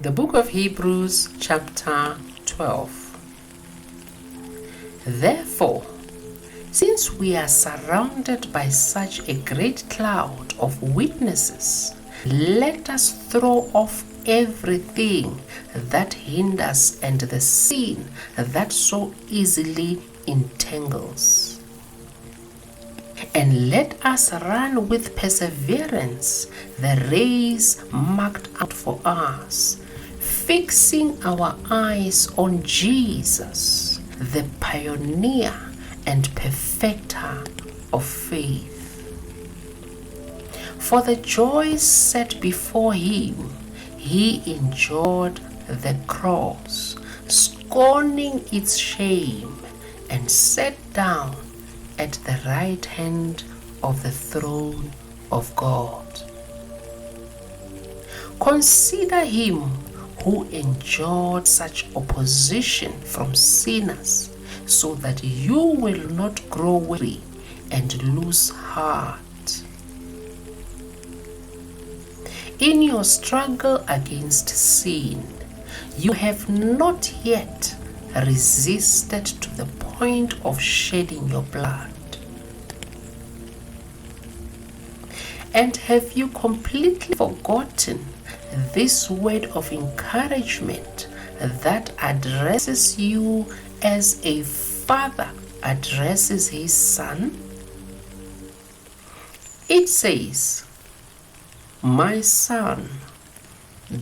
The book of Hebrews, chapter 12. Therefore, since we are surrounded by such a great cloud of witnesses, let us throw off everything that hinders and the sin that so easily entangles. And let us run with perseverance the race marked out for us, fixing our eyes on Jesus, the pioneer and perfecter of faith. For the joy set before him, he endured the cross, scorning its shame, and sat down at the right hand of the throne of God. Consider him who endured such opposition from sinners, so that you will not grow weary and lose heart. In your struggle against sin, you have not yet resisted to the point of shedding your blood. And have you completely forgotten this word of encouragement that addresses you as a father addresses his son? It says, "My son,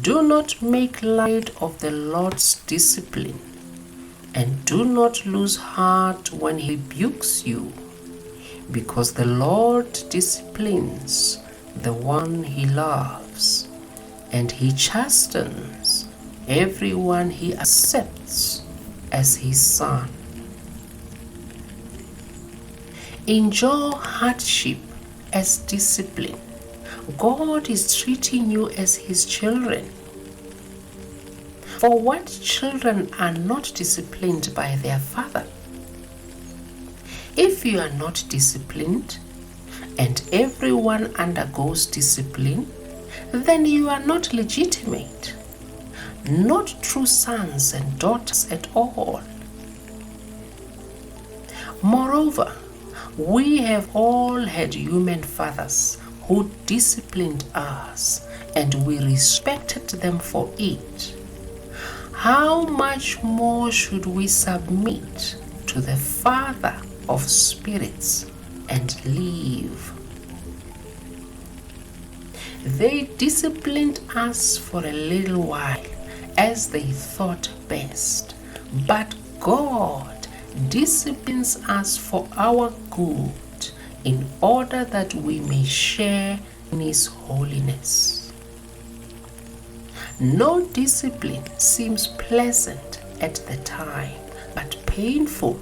do not make light of the Lord's discipline, and do not lose heart when he rebukes you, because the Lord disciplines the one he loves, and he chastens everyone he accepts as his son." Endure hardship as discipline. God is treating you as his children. For what children are not disciplined by their father? If you are not disciplined, and everyone undergoes discipline, then you are not legitimate, not true sons and daughters at all. Moreover, we have all had human fathers who disciplined us, and we respected them for it. How much more should we submit to the Father of spirits and live? They disciplined us for a little while as they thought best, but God disciplines us for our good, in order that we may share in his holiness. No discipline seems pleasant at the time, but painful.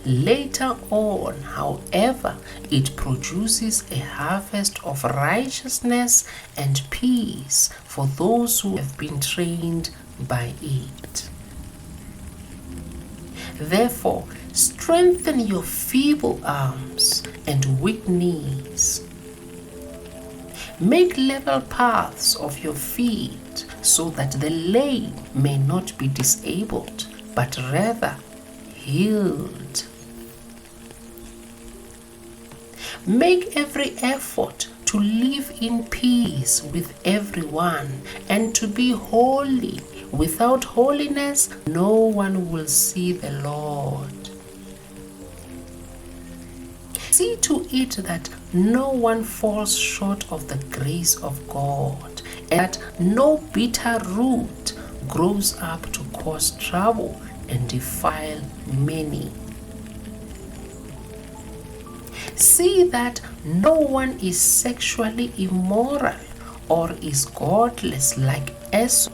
Later on, however, it produces a harvest of righteousness and peace for those who have been trained by it. Therefore, strengthen your feeble arms and weak knees. Make level paths of your feet, so that the lame may not be disabled, but rather healed. Make every effort to live in peace with everyone and to be holy. Without holiness, no one will see the Lord. See to it that no one falls short of the grace of God, and that no bitter root grows up to cause trouble and defile many. See that no one is sexually immoral or is godless like Esau,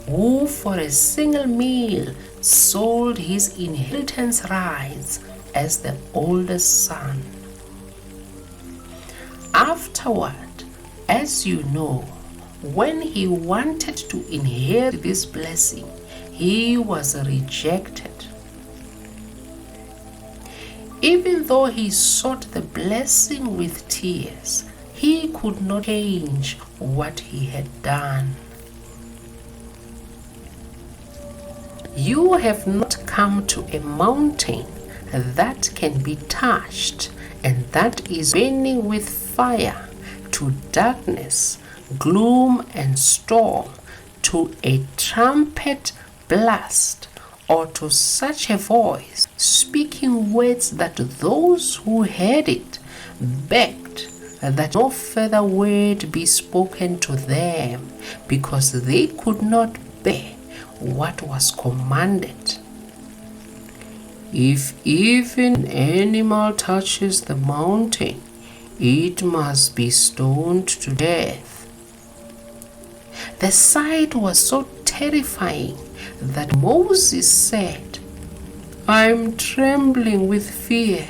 who for a single meal sold his inheritance rights as the oldest son. Afterward, as you know, when he wanted to inherit this blessing, he was rejected. Even though he sought the blessing with tears, he could not change what he had done. You have not come to a mountain that can be touched and that is burning with fire, to darkness, gloom and storm, to a trumpet blast, or to such a voice speaking words that those who heard it begged that no further word be spoken to them, because they could not bear what was commanded. If even an animal touches the mountain, it must be stoned to death. The sight was so terrifying that Moses said, "I'm trembling with fear."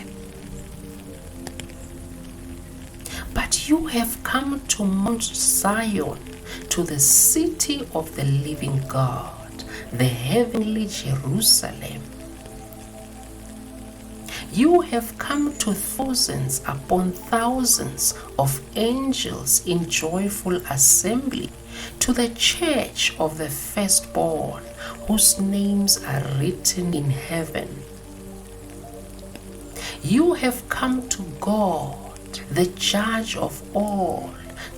But you have come to Mount Zion, to the city of the living God, the heavenly Jerusalem. You have come to thousands upon thousands of angels in joyful assembly, to the church of the firstborn, whose names are written in heaven. You have come to God, the judge of all,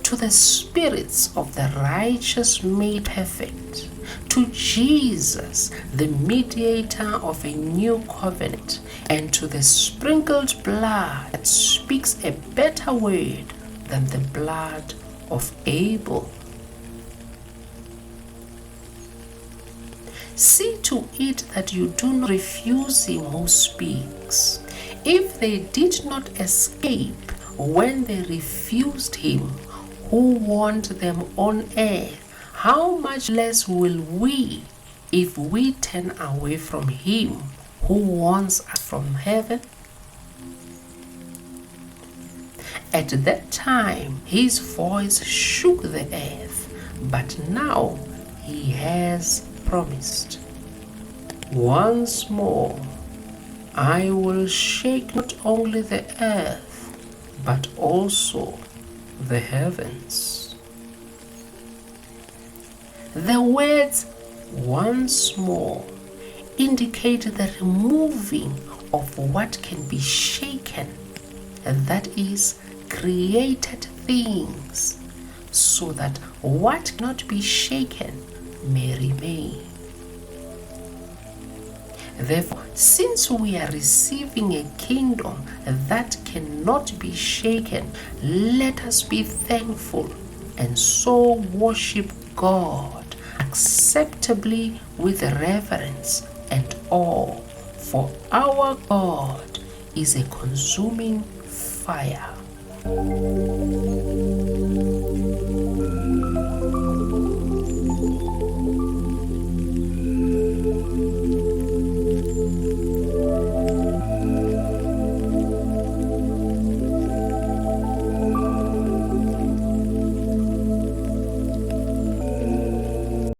to the spirits of the righteous made perfect, to Jesus, the mediator of a new covenant, and to the sprinkled blood that speaks a better word than the blood of Abel. See to it that you do not refuse him who speaks. If they did not escape when they refused him who warned them on earth, how much less will we if we turn away from him who warns us from heaven? At that time his voice shook the earth, but now he has promised, "Once more I will shake not only the earth, but also the heavens." The words "once more" indicate the removing of what can be shaken, and that is created things, so that what cannot be shaken may remain. Therefore, since we are receiving a kingdom that cannot be shaken, let us be thankful and so worship God acceptably with reverence and awe, for our God is a consuming fire.